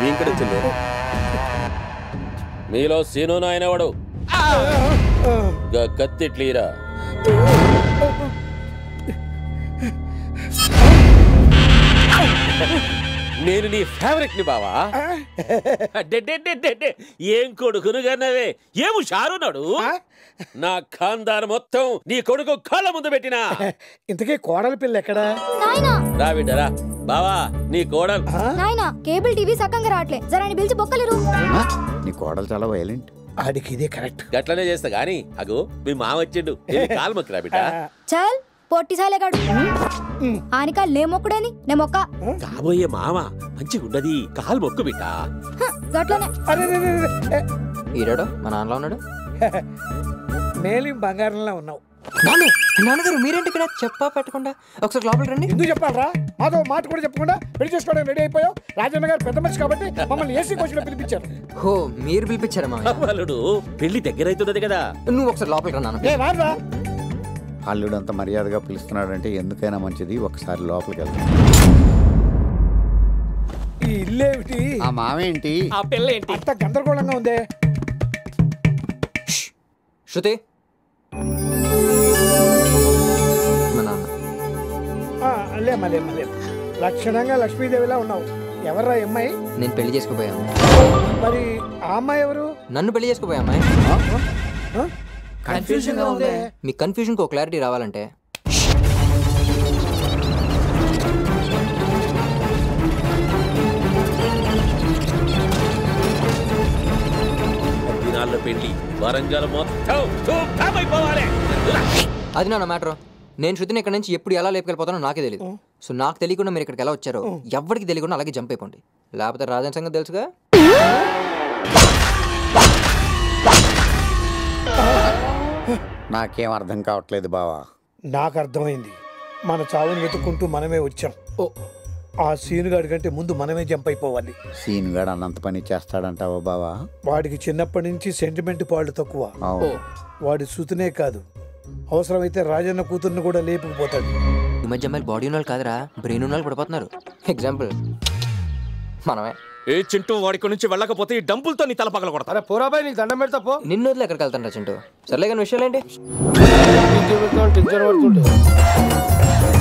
ఇంకడొచ్చింది మీలో సీను నాయనవాడు కత్తిట్లీరా నేను నీ ఫేవరెట్ ని బావా ఏం కొడుకును కన్నావే ఏము షారున్నాడు నా ఖాందాన్ మొత్తం నీ కొడుకు కాళ్ళ ముందు పెట్టినా ఇంతకీ కోడల పిల్ల ఎక్కడా రా బిడ్డరా బావా నీ కోడలు నాయనా కేబుల్ టీవీ సక్కంగా రావట్లే జరాని పిలిచి బొక్కలేరు నీ కోడలు చాలా వైలెంట్ ఆడికి ఇదే కరెక్ట్ గట్లనే చేస్తా గాని అగో మీ మామ వచ్చిండు కాలు మొక్కరా బిడ్డ చల్ పొట్టి సాలేగాడు ఆనికా లే మొక్కుడేని నే మొక్క కాబోయే మామ మంచిగా ఉండది కాలు మొక్కు బిడ్డ గట్లనే ఈరాడు మా నాన్నలో ఉన్నాడు మేలి బంగారంలా ఉన్నావు నాన్నగారు మీరేంటి ఇక్కడ చెప్పా పెట్టకుండా ఒకసారి లోపల రండి ఎందుకు చెప్పాలరా మాతో మాట కూడా చెప్పకుండా పెళ్లి చేసుకోవడానికి రెడీ అయిపోయావు రాజన్న గారు పెద్ద మనిషి కాబట్టి మమ్మల్ని ఏసీ కోచ్లో పిలిపించారు హో మీరు పిలిపించారా మా అల్లుడు పెళ్లి దగ్గర అవుతున్నది కదా నువ్వు ఒకసారి లోపలికి రా నాన్న అల్లుడు అంత మర్యాదగా పిలుస్తున్నాడంటే ఎందుకైనా మంచిది ఒకసారి లోపలికి వెళ్తాం ఈ ఇల్లేమిటి ఆ మావేంటి ఆ పిల్ల ఏంటి అంత గందరగోళంగా ఉందే శృతి మా నాన్న లేమ్మా లక్షణంగా లక్ష్మీదేవిలా ఉన్నావు ఎవర్రా అమ్మాయి నేను పెళ్లి చేసుకోపోయా మరి ఆ అమ్మాయి ఎవరు నన్ను పెళ్లి చేసుకోపోయా అమ్మాయి కన్ఫ్యూజన్ గా ఉంది మీ కన్ఫ్యూజన్ కు క్లారిటీ రావాలంటే దినాల్లో పెళ్లి వరంగల్ మొత్తం అయిపోవాలి అది నా మ్యాటర్ నేను శృతిని ఇక్కడ నుంచి ఎప్పుడు ఎలా లేపుకెళ్ళిపోతానో నాకే తెలియదు సో నాకు తెలియకుండా మీరు ఇక్కడికి ఎలా వచ్చారో ఎవరికి తెలియకుండా అలాగే జంప్ అయిపోండి లేకపోతే రాజన్ సంగతి తెలుసుగా నాకేం అర్థం కావట్లేదు బావా నాకు అర్థమైంది మన చావుని వెతుక్కుంటూ మనమే వచ్చాం ఆ సీనుగాడి కంటే ముందు మనమే జంప్ అయిపోవాలి సీన్ గాడు అన్నంత పని చేస్తాడంటావా బావా వాడికి చిన్నప్పటి నుంచి సెంటిమెంట్ పాళ్ళు తక్కువ వాడి సుతునే కాదు అవసరమైతే రాజన్న కూతుర్ని కూడా లేపుకుపోతాడు ఈ మధ్య అమ్మాయిలు బాడీ ఉన్న వాళ్ళు కాదురా బ్రెయిన్ ఉన్న వాళ్ళు పడిపోతున్నారు ఎగ్జాంపుల్ మనమే ఏ చింటూ వాడికి నుంచి వెళ్ళకపోతే ఈ డంపులతో నీ తల పగల కొడతా పోరాబాయ్ నీకు దండం పెడతా పో నిన్ను వదిలి ఎక్కడికి వెళ్తాను రా చింటూ సర్లే కానీ విషయాలు ఏంటి